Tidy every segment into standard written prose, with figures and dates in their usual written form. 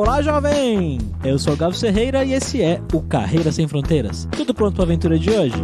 Olá, jovem! Eu sou o Gabo Ferreira e esse é o Carreira Sem Fronteiras. Tudo pronto para a aventura de hoje?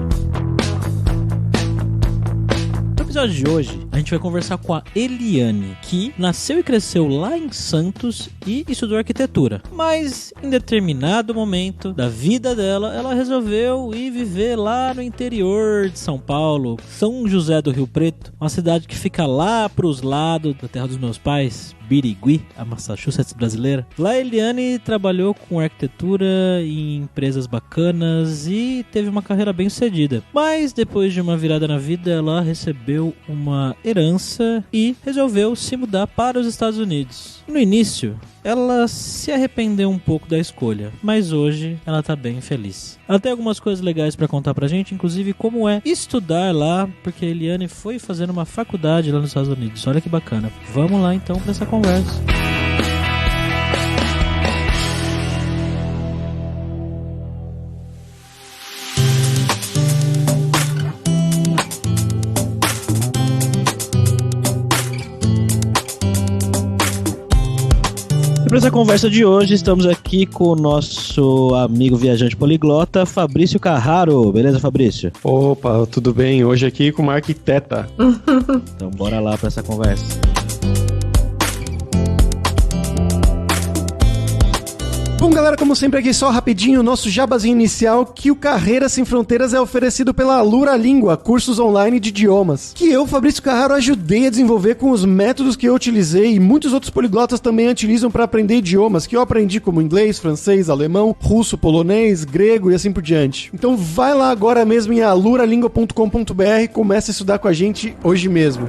No episódio de hoje, a gente vai conversar com a Eliane, que nasceu e cresceu lá em Santos e estudou arquitetura. Mas, em determinado momento da vida dela, ela resolveu ir viver lá no interior de São Paulo, São José do Rio Preto, uma cidade que fica lá pros lados da terra dos meus pais, Birigui, a Massachusetts brasileira. Lá a Eliane trabalhou com arquitetura em empresas bacanas e teve uma carreira bem sucedida. Mas depois de uma virada na vida, ela recebeu uma herança e resolveu se mudar para os Estados Unidos. No início, ela se arrependeu um pouco da escolha, mas hoje ela tá bem feliz. Ela tem algumas coisas legais pra contar pra gente, inclusive como é estudar lá, porque a Eliane foi fazendo uma faculdade lá nos Estados Unidos. Olha que bacana. Vamos lá então pra essa conversa. Para essa conversa de hoje, estamos aqui com o nosso amigo viajante poliglota, Fabrício Carraro. Beleza, Fabrício? Opa, tudo bem? Hoje aqui com uma arquiteta. Então bora lá para essa conversa. Bom, galera, como sempre aqui só rapidinho o nosso jabazinho inicial, que o Carreira Sem Fronteiras é oferecido pela Alura Língua, cursos online de idiomas, que eu, Fabrício Carraro, ajudei a desenvolver com os métodos que eu utilizei e muitos outros poliglotas também utilizam para aprender idiomas, que eu aprendi como inglês, francês, alemão, russo, polonês, grego e assim por diante. Então vai lá agora mesmo em aluralingua.com.br e comece a estudar com a gente hoje mesmo.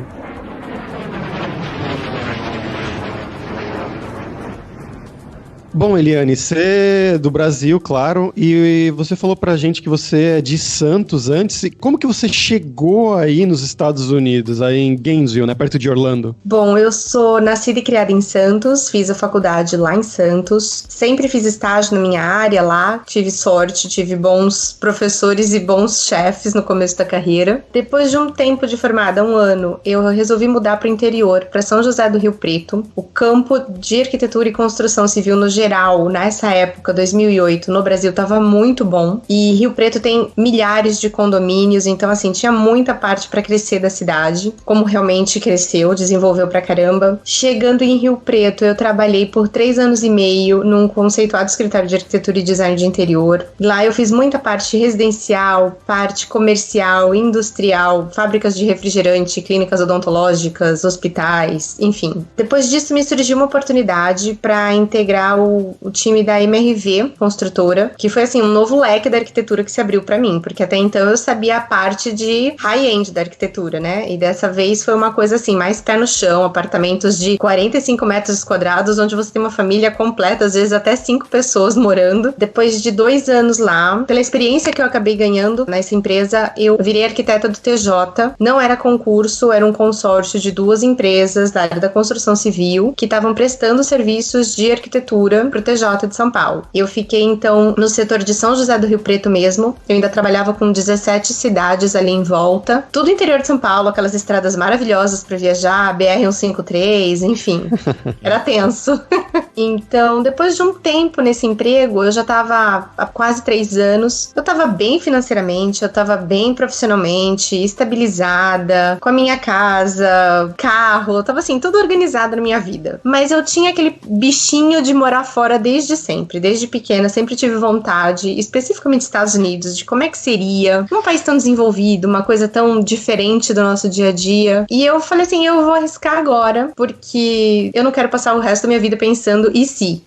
Bom, Eliane, você é do Brasil, claro, e você falou pra gente que você é de Santos antes. Como que você chegou aí nos Estados Unidos, aí em Gainesville, né, perto de Orlando? Bom, eu sou nascida e criada em Santos, fiz a faculdade lá em Santos, sempre fiz estágio na minha área lá, tive sorte, tive bons professores e bons chefes no começo da carreira. Depois de um tempo de formada, 1 ano, eu resolvi mudar para o interior, para São José do Rio Preto. O campo de arquitetura e construção civil no geral, nessa época, 2008, no Brasil, estava muito bom. E Rio Preto tem milhares de condomínios, então, assim, tinha muita parte para crescer da cidade, como realmente cresceu, desenvolveu pra caramba. Chegando em Rio Preto, eu trabalhei por 3 anos e meio num conceituado escritório de arquitetura e design de interior. Lá eu fiz muita parte residencial, parte comercial, industrial, fábricas de refrigerante, clínicas odontológicas, hospitais, enfim. Depois disso, me surgiu uma oportunidade para integrar o time da MRV Construtora, que foi assim um novo leque da arquitetura que se abriu pra mim, porque até então eu sabia a parte de high-end da arquitetura, né? E dessa vez foi uma coisa assim, mais pé no chão, apartamentos de 45 metros quadrados, onde você tem uma família completa, às vezes até 5 pessoas morando. Depois de 2 anos lá, pela experiência que eu acabei ganhando nessa empresa, eu virei arquiteta do TJ. Não era concurso, era um consórcio de 2 empresas da área da construção civil que estavam prestando serviços de arquitetura pro TJ de São Paulo. Eu fiquei, então, no setor de São José do Rio Preto mesmo. Eu ainda trabalhava com 17 cidades ali em volta. Tudo interior de São Paulo, aquelas estradas maravilhosas para viajar, BR-153, enfim. Era tenso. Então, depois de um tempo nesse emprego, eu já tava há quase 3 anos. Eu tava bem financeiramente, eu tava bem profissionalmente, estabilizada, com a minha casa, carro, eu tava assim, tudo organizado na minha vida. Mas eu tinha aquele bichinho de morar fora desde sempre, desde pequena, sempre tive vontade, especificamente Estados Unidos, de como é que seria um país tão desenvolvido, uma coisa tão diferente do nosso dia a dia. E eu falei assim, eu vou arriscar agora, porque eu não quero passar o resto da minha vida pensando e se.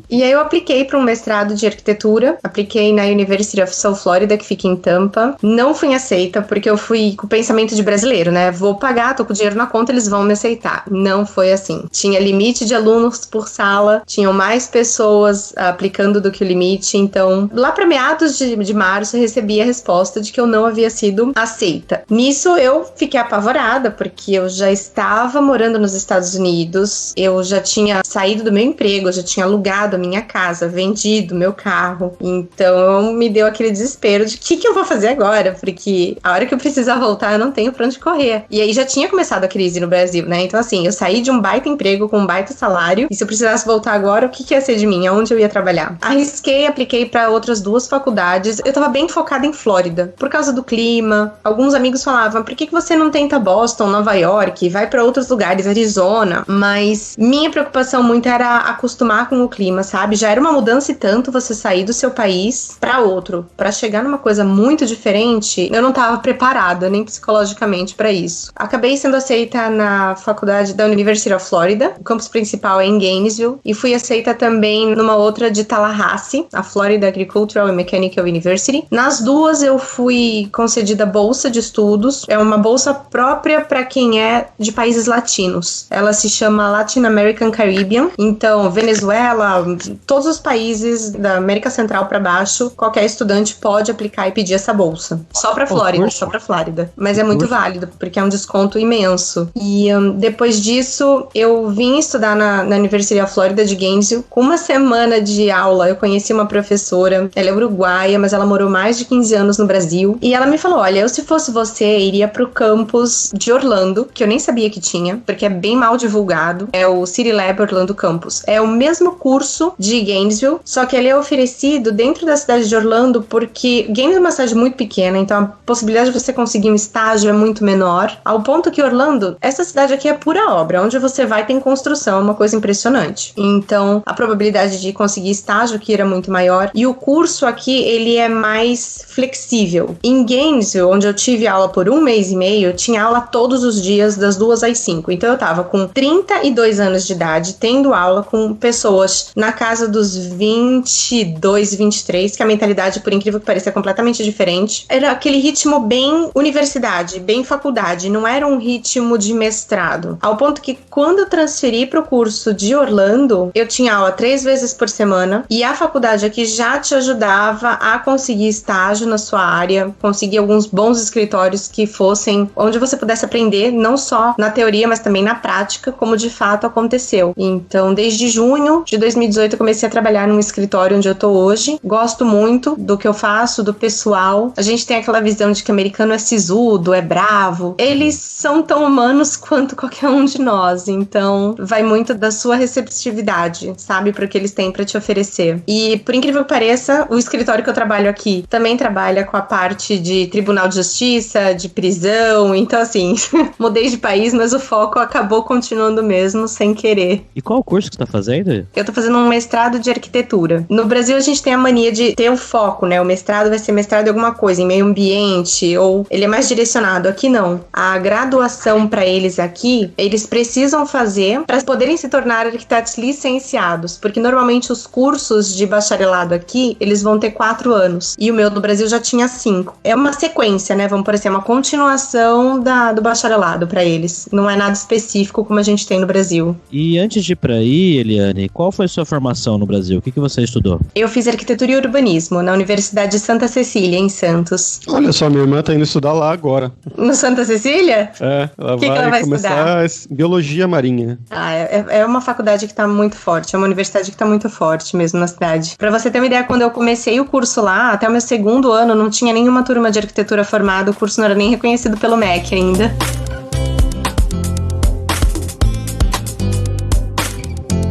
E aí eu apliquei para um mestrado de arquitetura, apliquei na University of South Florida, que fica em Tampa. Não fui aceita, porque eu fui com o pensamento de brasileiro, né? Vou pagar, tô com dinheiro na conta, eles vão me aceitar. Não foi assim. Tinha limite de alunos por sala, tinham mais pessoas aplicando do que o limite, então lá para meados de março eu recebi a resposta de que eu não havia sido aceita. Nisso eu fiquei apavorada, porque eu já estava morando nos Estados Unidos, eu já tinha saído do meu emprego, eu já tinha alugado a minha casa, vendido meu carro, então me deu aquele desespero de o que eu vou fazer agora, porque a hora que eu precisar voltar eu não tenho pra onde correr. E aí já tinha começado a crise no Brasil, né? Então assim, eu saí de um baita emprego com um baita salário, e se eu precisasse voltar agora, o que ia ser de mim? Aonde eu ia trabalhar? Arrisquei, apliquei para outras 2 faculdades. Eu tava bem focada em Flórida, por causa do clima. Alguns amigos falavam, por que você não tenta Boston, Nova York, vai para outros lugares, Arizona? Mas minha preocupação muito era acostumar com o clima, sabe? Já era uma mudança e tanto você sair do seu país para outro. Para chegar numa coisa muito diferente, eu não tava preparada, nem psicologicamente para isso. Acabei sendo aceita na faculdade da University of Florida. O campus principal é em Gainesville. E fui aceita também numa outra de Tallahassee, a Florida Agricultural and Mechanical University. Nas 2 eu fui concedida bolsa de estudos. É uma bolsa própria para quem é de países latinos. Ela se chama Latin American Caribbean. Então, Venezuela, todos os países da América Central para baixo, qualquer estudante pode aplicar e pedir essa bolsa. Só para Flórida, só para Flórida. Mas é muito válido, porque é um desconto imenso. E depois disso, eu vim estudar na University of Florida de Gainesville. Com uma semana de aula, eu conheci uma professora. Ela é uruguaia, mas ela morou mais de 15 anos no Brasil. E ela me falou, olha, eu se fosse você, iria pro campus de Orlando, que eu nem sabia que tinha, porque é bem mal divulgado. É o City Lab Orlando Campus. É o mesmo curso de Gainesville, só que ele é oferecido dentro da cidade de Orlando, porque Gainesville é uma cidade muito pequena, então a possibilidade de você conseguir um estágio é muito menor, ao ponto que Orlando, essa cidade aqui é pura obra, onde você vai tem construção, é uma coisa impressionante. Então, a probabilidade de conseguir estágio aqui era muito maior, e o curso aqui, ele é mais flexível. Em Gainesville, onde eu tive aula por 1 mês e meio, eu tinha aula todos os dias, das 2 às 5. Então, eu tava com 32 anos de idade, tendo aula com pessoas na casa dos 22, 23, que a mentalidade, por incrível que pareça, é completamente diferente. Era aquele ritmo bem universidade, bem faculdade, não era um ritmo de mestrado. Ao ponto que, quando eu transferi para o curso de Orlando, eu tinha aula 3 vezes por semana, e a faculdade aqui já te ajudava a conseguir estágio na sua área, conseguir alguns bons escritórios que fossem onde você pudesse aprender, não só na teoria, mas também na prática, como de fato aconteceu. Então, desde junho de 2018, eu comecei a trabalhar num escritório onde eu tô hoje. Gosto muito do que eu faço, do pessoal. A gente tem aquela visão de que americano é sisudo, é bravo. Eles são tão humanos quanto qualquer um de nós. Então, vai muito da sua receptividade, sabe? Para o que eles têm para te oferecer. E, por incrível que pareça, o escritório que eu trabalho aqui também trabalha com a parte de tribunal de justiça, de prisão. Então, assim, mudei de país, mas o foco acabou continuando mesmo, sem querer. E qual o curso que você tá fazendo? Eu tô fazendo um mestrado de arquitetura. No Brasil, a gente tem a mania de ter o foco, né? O mestrado vai ser mestrado em alguma coisa, em meio ambiente, ou ele é mais direcionado. Aqui não. A graduação para eles aqui, eles precisam fazer para poderem se tornar arquitetos licenciados, porque normalmente os cursos de bacharelado aqui, eles vão ter 4 anos. E o meu no Brasil já tinha 5. É uma sequência, né? Vamos por assim, uma continuação do bacharelado para eles. Não é nada específico como a gente tem no Brasil. E antes de ir pra aí, Eliane, qual foi a sua formação no Brasil? O que você estudou? Eu fiz arquitetura e urbanismo na Universidade de Santa Cecília, em Santos. Olha só, minha irmã tá indo estudar lá agora. No Santa Cecília? É, ela que ela vai começar estudar? Biologia marinha. Ah, é uma faculdade que tá muito forte, é uma universidade que tá muito forte mesmo na cidade. Pra você ter uma ideia, quando eu comecei o curso lá, até o meu 2º ano, não tinha nenhuma turma de arquitetura formada, o curso não era nem reconhecido pelo MEC ainda.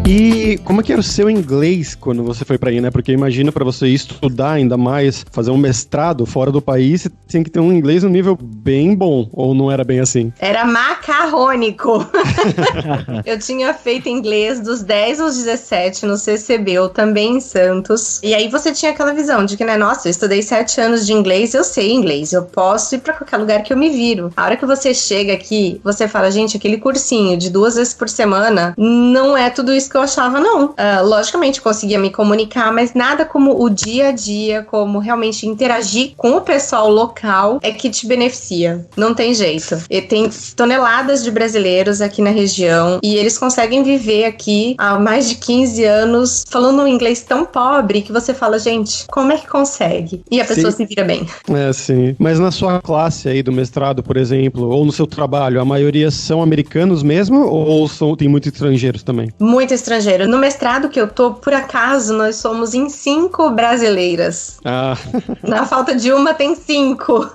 E como é que era o seu inglês quando você foi pra aí, né? Porque imagina pra você estudar ainda mais, fazer um mestrado fora do país, você tem que ter um inglês no nível bem bom, ou não era bem assim? Era macarrônico. Eu tinha feito inglês dos 10 aos 17 no CCB, também em Santos. E aí você tinha aquela visão de que, né, nossa, eu estudei 7 anos de inglês, eu sei inglês, eu posso ir pra qualquer lugar que eu me viro. A hora que você chega aqui, você fala, gente, aquele cursinho de 2 vezes por semana não é tudo isso que eu achava, não. Logicamente, conseguia me comunicar, mas nada como o dia a dia, como realmente interagir com o pessoal local é que te beneficia. Não tem jeito. E tem toneladas de brasileiros aqui na região e eles conseguem viver aqui há mais de 15 anos falando um inglês tão pobre que você fala, gente, como é que consegue? E a pessoa se vira bem. É, sim. Mas na sua classe aí do mestrado, por exemplo, ou no seu trabalho, a maioria são americanos mesmo ou tem muitos estrangeiros também? Muitos estrangeiro. No mestrado que eu tô, por acaso, nós somos em 5 brasileiras. Na falta de uma, tem 5.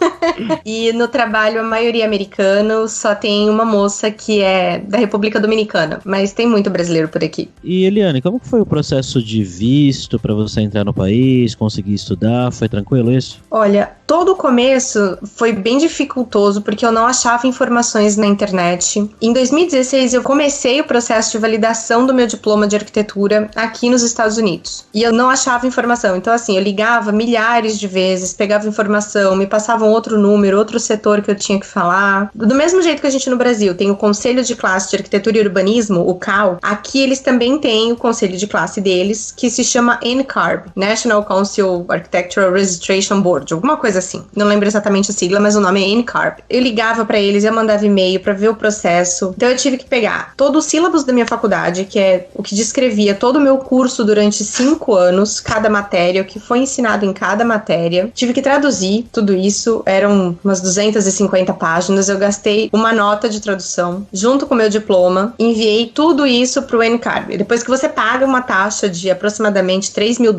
E no trabalho, a maioria é americano, só tem uma moça que é da República Dominicana, mas tem muito brasileiro por aqui. E Eliane, como foi o processo de visto pra você entrar no país, conseguir estudar? Foi tranquilo isso? Olha, todo o começo foi bem dificultoso, porque eu não achava informações na internet. Em 2016, eu comecei o processo de validação do meu diploma de arquitetura aqui nos Estados Unidos. E eu não achava informação. Então, assim, eu ligava milhares de vezes, pegava informação, me passavam outro número, outro setor que eu tinha que falar. Do mesmo jeito que a gente no Brasil tem o Conselho de Classe de Arquitetura e Urbanismo, o CAU, aqui eles também têm o conselho de classe deles, que se chama NCARB, National Council Architectural Registration Board, alguma coisa assim. Não lembro exatamente a sigla, mas o nome é NCARB. Eu ligava pra eles, eu mandava e-mail pra ver o processo. Então eu tive que pegar todo o sílabus da minha faculdade, que é o que descrevia todo o meu curso durante 5 anos, cada matéria, o que foi ensinado em cada matéria. Tive que traduzir tudo isso, eram umas 250 páginas, eu gastei uma nota de tradução, junto com o meu diploma, enviei tudo isso pro NCARB. Depois que você paga uma taxa de aproximadamente $3 mil,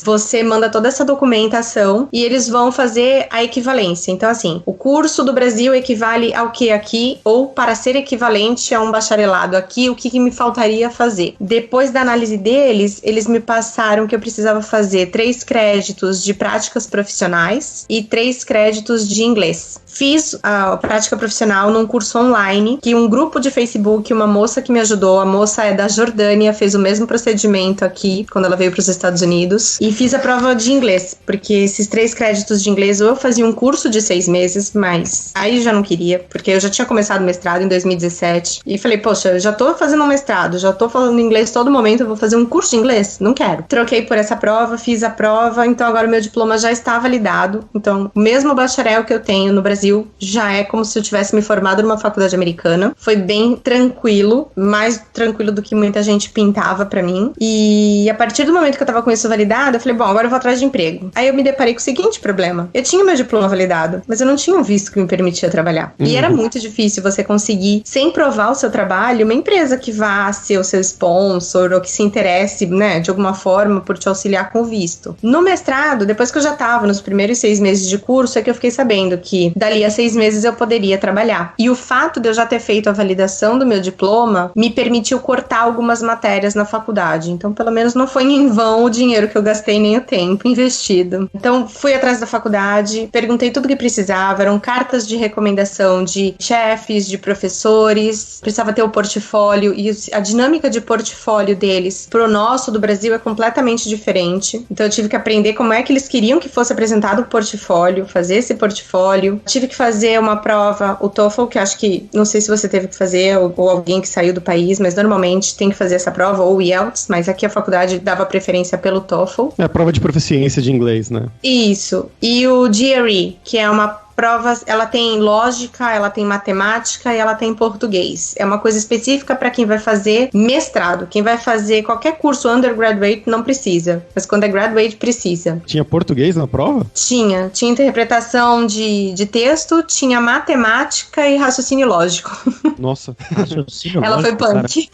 você manda toda essa documentação e eles vão fazer a equivalência. Então, assim, o curso do Brasil equivale ao que aqui, ou para ser equivalente a um bacharelado aqui, o que me faltaria fazer. Depois da análise deles, eles me passaram que eu precisava fazer 3 créditos de práticas profissionais e 3 créditos de inglês. Fiz a prática profissional num curso online, que um grupo de Facebook, uma moça que me ajudou, a moça é da Jordânia, fez o mesmo procedimento aqui, quando ela veio para os Estados Unidos, e fiz a prova de inglês, porque esses 3 créditos de inglês, ou eu fazia um curso de 6 meses, mas aí já não queria, porque eu já tinha começado o mestrado em 2017, e falei, poxa, eu já tô fazendo um mestrado, já tô falando inglês todo momento, eu vou fazer um curso de inglês? Não quero. Troquei por essa prova, fiz a prova, então agora o meu diploma já está validado, então o mesmo bacharel que eu tenho no Brasil já é como se eu tivesse me formado numa faculdade americana. Foi bem tranquilo, mais tranquilo do que muita gente pintava pra mim. E a partir do momento que eu tava com isso validado, eu falei, bom, agora eu vou atrás de emprego. Aí eu me deparei com o seguinte problema. Eu tinha meu diploma validado, mas eu não tinha um visto que me permitia trabalhar. E era muito difícil você conseguir, sem provar o seu trabalho, uma empresa que vá ser o seu sponsor ou que se interesse, né, de alguma forma por te auxiliar com o visto. No mestrado, depois que eu já tava nos primeiros 6 meses de curso, é que eu fiquei sabendo que dali a 6 meses eu poderia trabalhar. E o fato de eu já ter feito a validação do meu diploma me permitiu cortar algumas matérias na faculdade. Então, pelo menos não foi em vão o dinheiro que eu gastei nem o tempo investido. Então, fui atrás da faculdade, perguntei tudo que precisava, eram cartas de recomendação de chefes, de professores, precisava ter o portfólio, e a dinâmica de portfólio deles pro nosso do Brasil é completamente diferente. Então, eu tive que aprender como é que eles queriam que fosse apresentado o portfólio, fazer esse portfólio. Tive que fazer uma prova, o TOEFL, que acho que, não sei se você teve que fazer, ou alguém que saiu do país, mas normalmente tem que fazer essa prova, ou o IELTS, mas aqui a faculdade dava preferência pelo TOEFL. É a prova de proficiência de inglês, né? Isso. E o GRE, que é uma prova, ela tem lógica, ela tem matemática e ela tem português. É uma coisa específica para quem vai fazer mestrado. Quem vai fazer qualquer curso undergraduate não precisa, mas quando é graduate precisa. Tinha português na prova? Tinha interpretação de texto, tinha matemática e raciocínio lógico. Nossa. Raciocínio ela lógico, foi punk.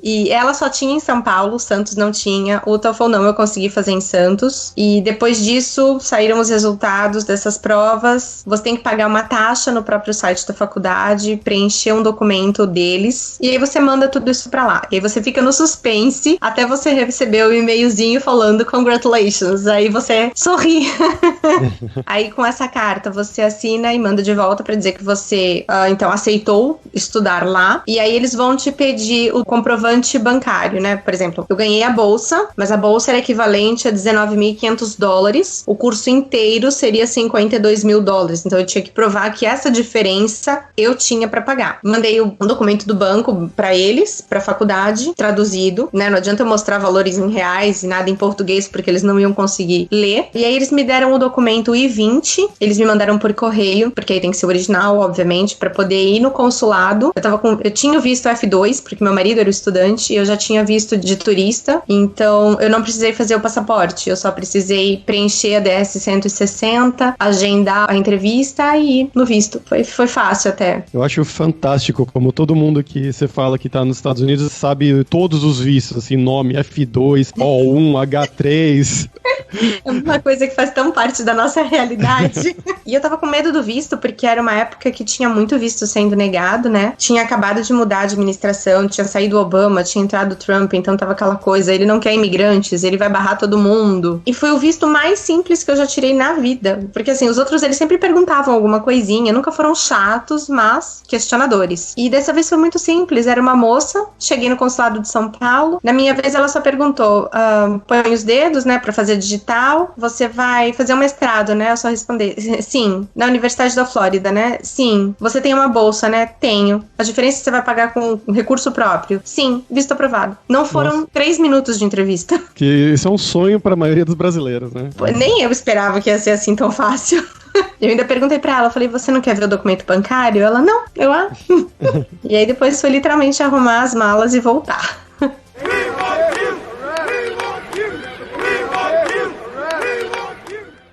E ela só tinha em São Paulo, Santos não tinha. O TOEFL não, eu consegui fazer em Santos. E depois disso, saíram os resultados dessas provas. Você tem que pagar uma taxa no próprio site da faculdade, preencher um documento deles, e aí você manda tudo isso pra lá. E aí você fica no suspense até você receber o e-mailzinho falando congratulations. Aí você sorri. Aí com essa carta você assina e manda de volta pra dizer que você, então, aceitou estudar lá. E aí eles vão te pedir o comprovante bancário, né? Por exemplo, eu ganhei a bolsa, mas a bolsa era equivalente a $19.500. O curso inteiro seria $52 mil. Então eu tinha que provar que essa diferença eu tinha pra pagar. Mandei um documento do banco pra eles, pra faculdade, traduzido, né? Não adianta eu mostrar valores em reais e nada em português, porque eles não iam conseguir ler. E aí eles me deram o documento I-20, eles me mandaram por correio, porque aí tem que ser original, obviamente, pra poder ir no consulado. Eu tinha o visto F2, porque meu marido era o estudante estudante e eu já tinha visto de turista, então eu não precisei fazer o passaporte, eu só precisei preencher a DS-160, agendar a entrevista e ir no visto. Foi fácil até. Eu acho fantástico como todo mundo que você fala que tá nos Estados Unidos sabe todos os vistos, assim, nome F2, O1, H3. É uma coisa que faz tão parte da nossa realidade. E eu tava com medo do visto, porque era uma época que tinha muito visto sendo negado, né? Tinha acabado de mudar a administração, tinha saído o Obama, tinha entrado o Trump, então tava aquela coisa, ele não quer imigrantes, ele vai barrar todo mundo. E foi o visto mais simples que eu já tirei na vida. Porque assim, os outros eles sempre perguntavam alguma coisinha, nunca foram chatos, mas questionadores. E dessa vez foi muito simples, era uma moça, cheguei no consulado de São Paulo, na minha vez ela só perguntou, põe os dedos, né, pra fazer digital, você vai fazer um mestrado, né? Eu só respondi, sim. Na Universidade da Flórida, né? Sim. Você tem uma bolsa, né? Tenho. A diferença é que você vai pagar com recurso próprio? Sim. Visto aprovado. Não foram 3 minutos de entrevista. Que isso é um sonho para a maioria dos brasileiros, né? Nem eu esperava que ia ser assim tão fácil. Eu ainda perguntei pra ela, falei, você não quer ver o documento bancário? Ela, não. Eu, E aí depois foi literalmente arrumar as malas e voltar.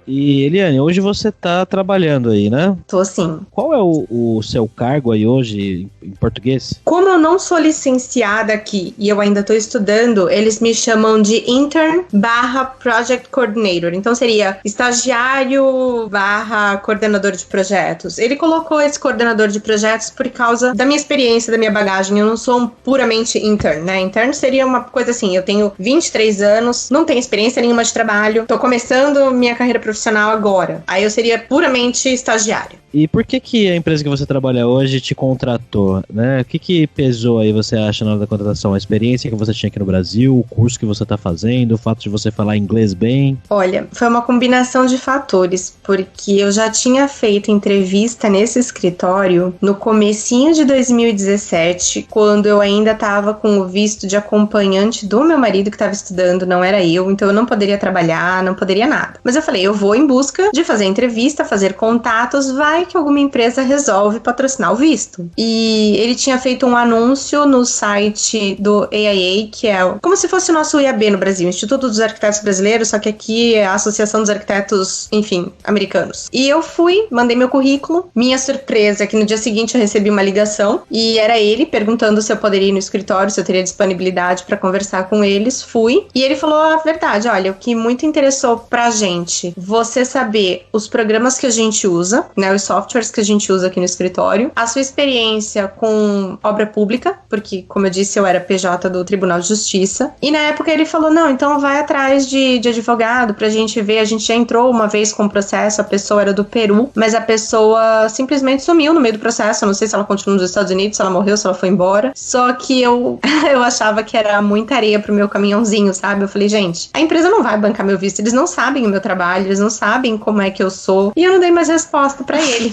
E, Eliane, hoje você tá trabalhando aí, né? Tô sim. Qual é o seu cargo aí hoje em português? Como eu não sou licenciada aqui e eu ainda tô estudando, eles me chamam de intern/project coordinator. Então seria estagiário/coordenador de projetos. Ele colocou esse coordenador de projetos por causa da minha experiência, da minha bagagem. Eu não sou um puramente intern, né? Intern seria uma coisa assim, eu tenho 23 anos, não tenho experiência nenhuma de trabalho, tô começando minha carreira profissional agora. Aí eu seria puramente estagiário. E por que a empresa que você trabalha hoje te contratou, né? O que pesou aí, você acha, na hora da contratação? A experiência que você tinha aqui no Brasil, o curso que você tá fazendo, o fato de você falar inglês bem? Olha, foi uma combinação de fatores, porque eu já tinha feito entrevista nesse escritório no comecinho de 2017, quando eu ainda tava com o visto de acompanhante do meu marido que tava estudando, não era eu, então eu não poderia trabalhar, não poderia nada. Mas eu falei, eu vou em busca de fazer entrevista, fazer contatos, vai que alguma empresa resolve patrocinar o visto. E ele tinha feito um anúncio no site do AIA, que é como se fosse o nosso IAB no Brasil, Instituto dos Arquitetos Brasileiros, só que aqui é a Associação dos Arquitetos, enfim, americanos. E eu fui, mandei meu currículo. Minha surpresa é que no dia seguinte eu recebi uma ligação e era ele perguntando se eu poderia ir no escritório, se eu teria disponibilidade para conversar com eles. Fui. E ele falou a verdade, olha, o que muito interessou pra gente, você saber os programas que a gente usa, né, os softwares que a gente usa aqui no escritório, a sua experiência com obra pública, porque, como eu disse, eu era PJ do Tribunal de Justiça, e na época ele falou, não, então vai atrás de advogado pra gente ver, a gente já entrou uma vez com o processo, a pessoa era do Peru, mas a pessoa simplesmente sumiu no meio do processo, eu não sei se ela continua nos Estados Unidos, se ela morreu, se ela foi embora, só que eu achava que era muita areia pro meu caminhãozinho, sabe? Eu falei, gente, a empresa não vai bancar meu visto, eles não sabem o meu trabalho, eles não sabem como é que eu sou, e eu não dei mais resposta pra ele.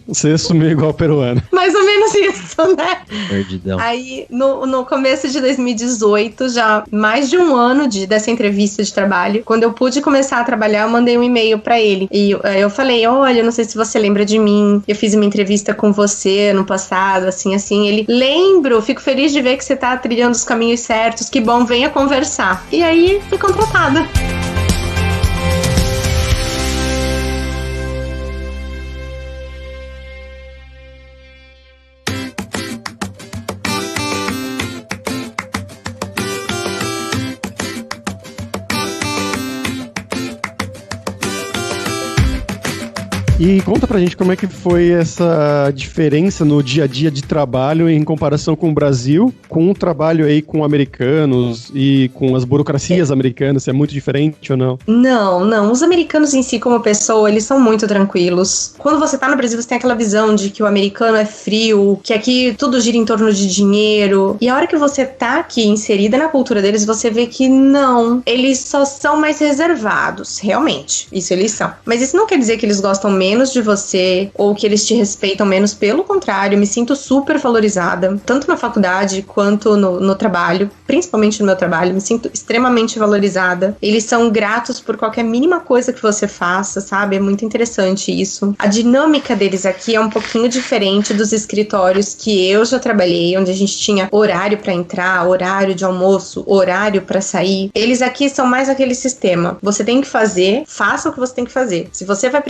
Você sumiu igual peruano. Mais ou menos isso, né? Perdidão. Aí, no começo de 2018, já mais de um ano dessa entrevista de trabalho, quando eu pude começar a trabalhar, eu mandei um e-mail pra ele. E eu falei, olha, não sei se você lembra de mim, eu fiz uma entrevista com você no passado, assim. Ele, lembro, fico feliz de ver que você tá trilhando os caminhos certos, que bom, venha conversar. E aí, fui contratada. E conta pra gente como é que foi essa diferença no dia a dia de trabalho em comparação com o Brasil, com o trabalho aí com americanos e com as burocracias americanas, se é muito diferente ou não? Não. Os americanos em si, como pessoa, eles são muito tranquilos. Quando você tá no Brasil, você tem aquela visão de que o americano é frio, que aqui tudo gira em torno de dinheiro. E a hora que você tá aqui inserida na cultura deles, você vê que não. Eles só são mais reservados, realmente. Isso eles são. Mas isso não quer dizer que eles gostam menos menos de você ou que eles te respeitam menos. Pelo contrário, eu me sinto super valorizada, tanto na faculdade quanto no trabalho, principalmente no meu trabalho, me sinto extremamente valorizada. Eles são gratos por qualquer mínima coisa que você faça, sabe? É muito interessante isso. A dinâmica deles aqui é um pouquinho diferente dos escritórios que eu já trabalhei, onde a gente tinha horário pra entrar, horário de almoço, horário pra sair. Eles aqui são mais aquele sistema. Você tem que fazer, faça o que você tem que fazer. Se você vai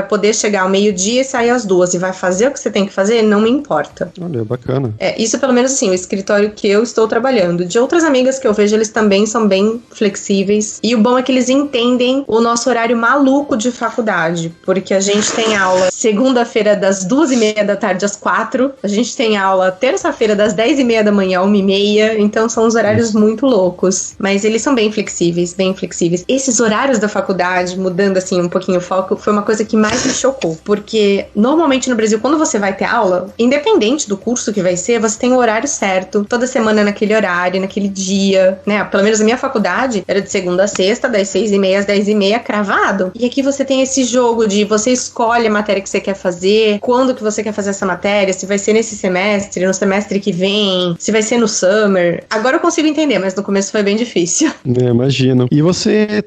poder chegar ao meio-dia e sair às 2 e vai fazer o que você tem que fazer, não me importa. Olha, bacana. Isso pelo menos assim, o escritório que eu estou trabalhando. De outras amigas que eu vejo, eles também são bem flexíveis. E o bom é que eles entendem o nosso horário maluco de faculdade, porque a gente tem aula segunda-feira das 2:30 da tarde às 4, a gente tem aula terça-feira das 10:30 da manhã, 1:30, então são uns horários muito loucos. Mas eles são bem flexíveis, bem flexíveis. Esses horários da faculdade, mudando assim um pouquinho o foco, foi uma coisa que mais me chocou, porque normalmente no Brasil, quando você vai ter aula, independente do curso que vai ser, você tem o horário certo, toda semana naquele horário, naquele dia, né? Pelo menos a minha faculdade era de segunda a sexta, das 6:30 às 10:30, cravado. E aqui você tem esse jogo de você escolhe a matéria que você quer fazer, quando que você quer fazer essa matéria, se vai ser nesse semestre, no semestre que vem, se vai ser no summer. Agora eu consigo entender, mas no começo foi bem difícil. Imagino. E você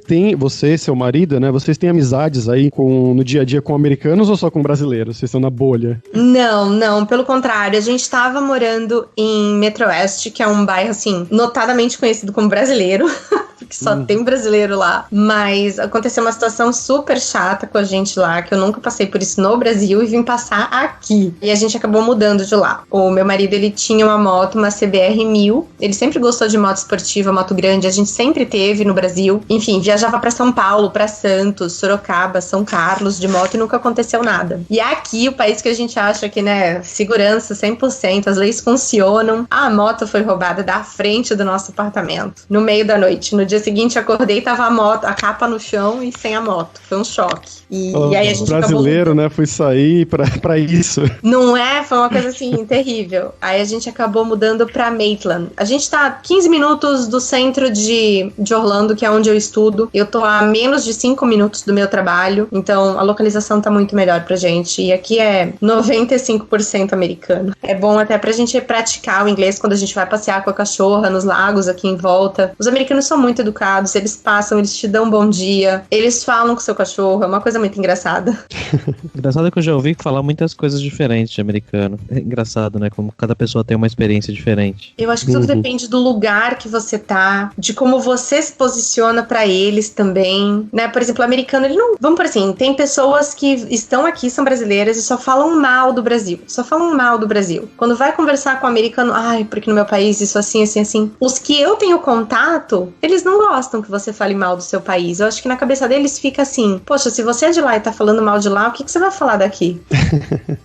e seu marido, né? Vocês têm amizades aí no dia a dia com americanos ou só com brasileiros? Vocês estão na bolha? Não, pelo contrário. A gente tava morando em Metro Oeste, que é um bairro, assim, notadamente conhecido como brasileiro. Porque só tem brasileiro lá. Mas aconteceu uma situação super chata com a gente lá, que eu nunca passei por isso no Brasil e vim passar aqui. E a gente acabou mudando de lá. O meu marido, ele tinha uma moto, uma CBR 1000. Ele sempre gostou de moto esportiva, moto grande. A gente sempre teve no Brasil. Enfim, viajava pra São Paulo, pra Santos, Sorocaba, São Carlos de moto e nunca aconteceu nada. E aqui, o país que a gente acha que, né, segurança 100%, as leis funcionam. A moto foi roubada da frente do nosso apartamento, no meio da noite. No dia seguinte, acordei e tava a capa no chão e sem a moto. Foi um choque. E aí a gente brasileiro, acabou... né? Fui sair pra isso. Não é? Foi uma coisa assim, terrível. Aí a gente acabou mudando pra Maitland. A gente tá 15 minutos do centro de Orlando, que é onde eu estudo. Eu tô a menos de 5 minutos do meu trabalho. Então, a localização tá muito melhor pra gente. E aqui é 95% americano. É bom até pra gente praticar o inglês quando a gente vai passear com a cachorra nos lagos aqui em volta. Os americanos são muito educados. Eles passam, eles te dão um bom dia. Eles falam com o seu cachorro. É uma coisa muito engraçada. Engraçado que eu já ouvi falar muitas coisas diferentes de americano. É engraçado, né? Como cada pessoa tem uma experiência diferente. Eu acho que tudo depende do lugar que você tá, de como você se posiciona pra eles também, né? Por exemplo, o americano, ele não... Vamos por assim, tem pessoas que estão aqui, são brasileiras e só falam mal do Brasil. Só falam mal do Brasil. Quando vai conversar com o americano, ai, porque no meu país isso assim, assim, assim. Os que eu tenho contato, eles não gostam que você fale mal do seu país. Eu acho que na cabeça deles fica assim, poxa, se você é de lá e tá falando mal de lá, o que você vai falar daqui?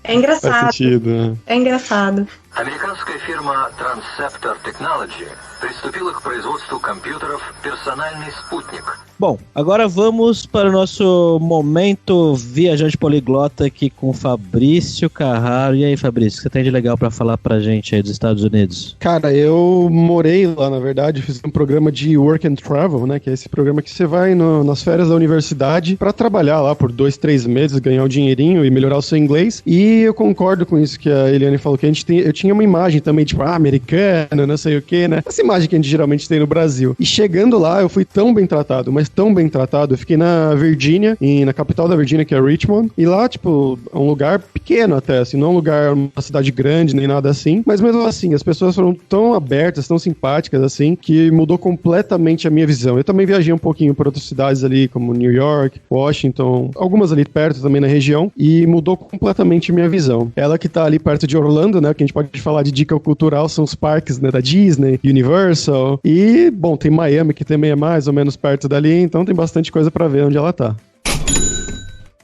É engraçado. Faz sentido, né? É engraçado. Американская фирма Transceptor Technology приступила к производству компьютеров «Персональный спутник». Bom, agora vamos para o nosso momento viajante poliglota aqui com o Fabrício Carraro. E aí, Fabrício, o que você tem de legal pra falar pra gente aí dos Estados Unidos? Cara, eu morei lá, na verdade, fiz um programa de Work and Travel, né, que é esse programa que você vai nas férias da universidade pra trabalhar lá por 2-3 meses, ganhar um dinheirinho e melhorar o seu inglês. E eu concordo com isso que a Eliane falou, que eu tinha uma imagem também, tipo, americana, não sei o que, né? Essa imagem que a gente geralmente tem no Brasil. E chegando lá, eu fui tão bem tratado, mas tão bem tratado. Eu fiquei na Virgínia, na capital da Virgínia, que é Richmond, e lá, tipo, é um lugar pequeno até, assim, não é um lugar, uma cidade grande, nem nada assim, mas mesmo assim, as pessoas foram tão abertas, tão simpáticas, assim, que mudou completamente a minha visão. Eu também viajei um pouquinho para outras cidades ali, como New York, Washington, algumas ali perto também na região, e mudou completamente a minha visão. Ela que tá ali perto de Orlando, né, que a gente pode falar de dica cultural, são os parques, né, da Disney, Universal, e, bom, tem Miami, que também é mais ou menos perto dali, então tem bastante coisa pra ver onde ela tá.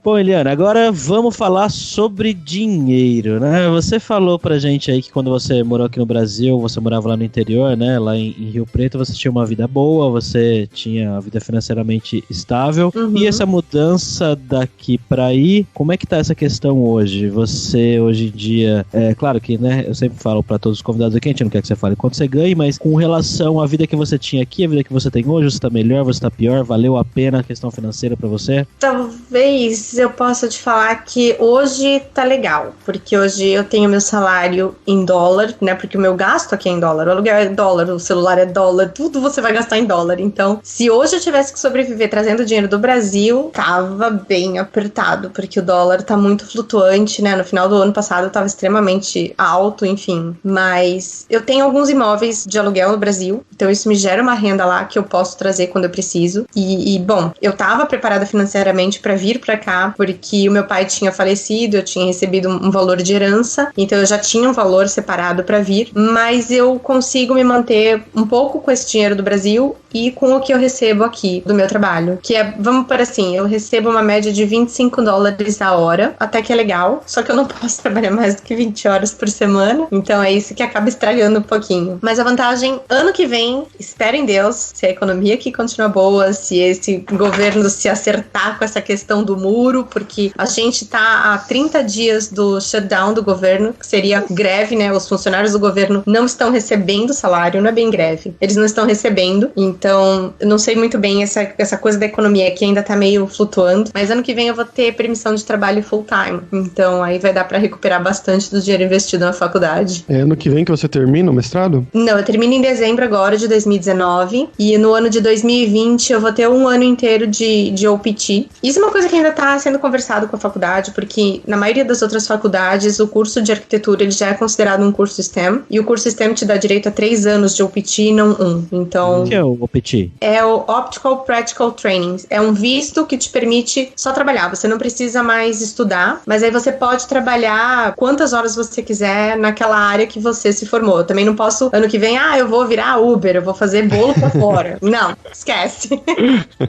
Bom, Eliane, agora vamos falar sobre dinheiro, né? Você falou pra gente aí que quando você morou aqui no Brasil, você morava lá no interior, né? Lá em Rio Preto, você tinha uma vida boa, você tinha a vida financeiramente estável. Uhum. E essa mudança daqui pra aí, como é que tá essa questão hoje? Você, hoje em dia, claro que, né, eu sempre falo pra todos os convidados aqui, a gente não quer que você fale quanto você ganha, mas com relação à vida que você tinha aqui, a vida que você tem hoje, você tá melhor, você tá pior, valeu a pena a questão financeira pra você? Talvez Mas eu posso te falar que hoje tá legal, porque hoje eu tenho meu salário em dólar, né? Porque o meu gasto aqui é em dólar, o aluguel é dólar, o celular é dólar, tudo você vai gastar em dólar. Então, se hoje eu tivesse que sobreviver trazendo dinheiro do Brasil, tava bem apertado, porque o dólar tá muito flutuante, né? No final do ano passado tava extremamente alto, enfim. Mas eu tenho alguns imóveis de aluguel no Brasil, então isso me gera uma renda lá que eu posso trazer quando eu preciso. E bom, eu tava preparada financeiramente para vir para cá, porque o meu pai tinha falecido, eu tinha recebido um valor de herança, então eu já tinha um valor separado para vir, mas eu consigo me manter um pouco com esse dinheiro do Brasil e com o que eu recebo aqui do meu trabalho, que é, vamos por assim, eu recebo uma média de $25 a hora, até que é legal, só que eu não posso trabalhar mais do que 20 horas por semana, então é isso que acaba estragando um pouquinho. Mas a vantagem, ano que vem, espero em Deus, se a economia aqui continua boa, se esse governo se acertar com essa questão do muro, porque a gente tá há 30 dias do shutdown do governo, que seria greve, né? Os funcionários do governo não estão recebendo salário, não é bem greve, eles não estão recebendo, então eu não sei muito bem essa coisa da economia que ainda tá meio flutuando, mas ano que vem eu vou ter permissão de trabalho full time, então aí vai dar pra recuperar bastante do dinheiro investido na faculdade. É ano que vem que você termina o mestrado? Não, eu termino em dezembro agora de 2019 e no ano de 2020 eu vou ter um ano inteiro de OPT. Isso é uma coisa que ainda tá sendo conversado com a faculdade, porque na maioria das outras faculdades o curso de arquitetura ele já é considerado um curso STEM e o curso STEM te dá direito a 3 anos de OPT e não 1. Então, O que é o OPT? é o Optical Practical Training. É um visto que te permite só trabalhar. Você não precisa mais estudar, mas aí você pode trabalhar quantas horas você quiser naquela área que você se formou. Eu também não posso, ano que vem, eu vou virar Uber, eu vou fazer bolo pra fora. Não, esquece.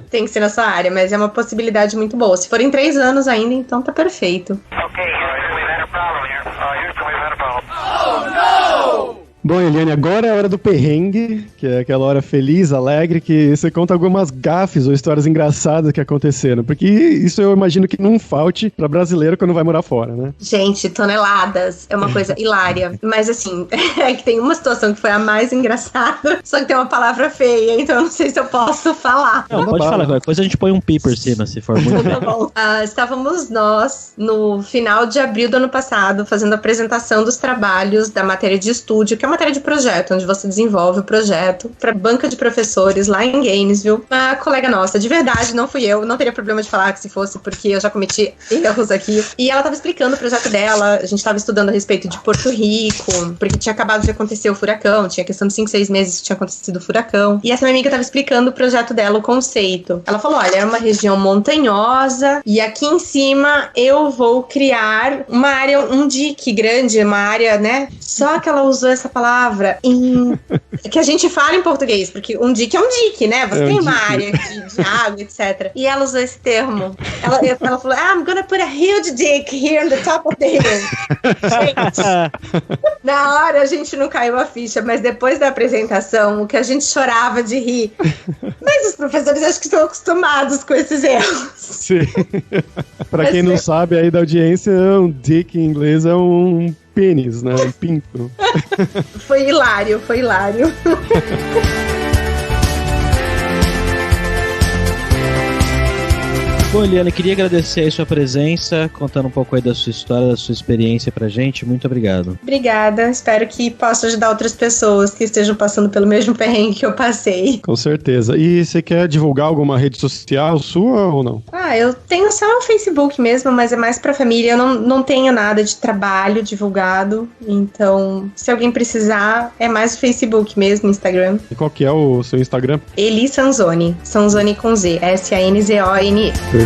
Tem que ser na sua área, mas é uma possibilidade muito boa. Se forem 3 anos ainda, então tá perfeito. Okay, Houston, we've had a problem here. Houston, we've had a problem. Bom, Eliane, agora é a hora do perrengue, que é aquela hora feliz, alegre, que você conta algumas gafes ou histórias engraçadas que aconteceram, porque isso eu imagino que não falte pra brasileiro quando vai morar fora, né? Gente, toneladas. É uma coisa hilária. Mas assim, é que tem uma situação que foi a mais engraçada, só que tem uma palavra feia, então eu não sei se eu posso falar. Não, pode falar, depois a gente põe um pi por cima, se for muito Tá bom. Estávamos nós, no final de abril do ano passado, fazendo a apresentação dos trabalhos da matéria de estúdio, que é uma matéria de projeto, onde você desenvolve o projeto para banca de professores lá em Gainesville. Uma colega nossa, de verdade, não fui eu, não teria problema de falar que se fosse, porque eu já cometi erros aqui. E ela estava explicando o projeto dela, a gente estava estudando a respeito de Porto Rico, porque tinha acabado de acontecer o furacão, tinha questão de 5, 6 meses que tinha acontecido o furacão. E essa minha amiga estava explicando o projeto dela, o conceito. Ela falou, olha, é uma região montanhosa e aqui em cima eu vou criar uma área, um dique grande, uma área, né? Só que ela usou essa palavra que a gente fala em português, porque um dique é um dique, né? Você tem uma área de água, etc. E ela usou esse termo. Ela falou, I'm gonna put a huge dick here on the top of the hill. Gente, na hora a gente não caiu a ficha, mas depois da apresentação, o que a gente chorava de rir. Mas os professores acho que estão acostumados com esses erros. Sim. Pra quem não sabe aí da audiência, um dick em inglês é um pênis, né? Um pinto. Foi hilário, foi hilário. Bom, Eliane, queria agradecer aí sua presença, contando um pouco aí da sua história, da sua experiência pra gente. Muito obrigado. Obrigada, espero que possa ajudar outras pessoas que estejam passando pelo mesmo perrengue que eu passei. Com certeza. E você quer divulgar alguma rede social sua ou não? Eu tenho só o Facebook mesmo, mas é mais pra família. Eu não tenho nada de trabalho divulgado, então se alguém precisar, é mais o Facebook mesmo, Instagram. E qual que é o seu Instagram? Eli Sanzoni, Sanzoni com Z, Sanzone. Perfeito.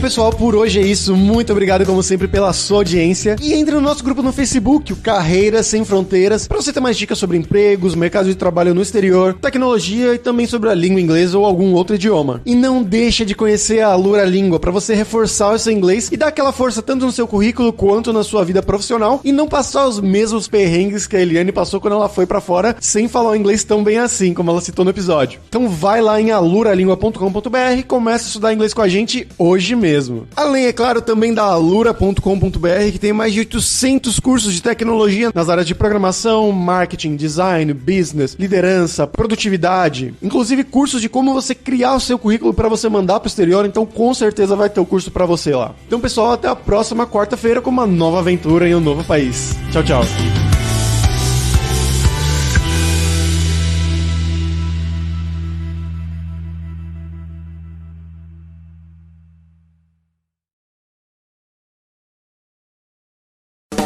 pessoal, por hoje é isso. Muito obrigado, como sempre, pela sua audiência. E entre no nosso grupo no Facebook, o Carreiras Sem Fronteiras, para você ter mais dicas sobre empregos, mercado de trabalho no exterior, tecnologia e também sobre a língua inglesa ou algum outro idioma. E não deixa de conhecer a Alura Língua para você reforçar o seu inglês e dar aquela força tanto no seu currículo quanto na sua vida profissional e não passar os mesmos perrengues que a Eliane passou quando ela foi para fora sem falar o inglês tão bem assim, como ela citou no episódio. Então vai lá em aluralingua.com.br e começa a estudar inglês com a gente hoje mesmo. Além, é claro, também da alura.com.br, que tem mais de 800 cursos de tecnologia nas áreas de programação, marketing, design, business, liderança, produtividade, inclusive cursos de como você criar o seu currículo para você mandar para o exterior, então com certeza vai ter o curso para você lá. Então, pessoal, até a próxima quarta-feira com uma nova aventura em um novo país. Tchau, tchau.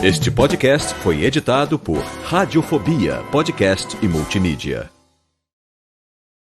Este podcast foi editado por Radiofobia, podcast e multimídia.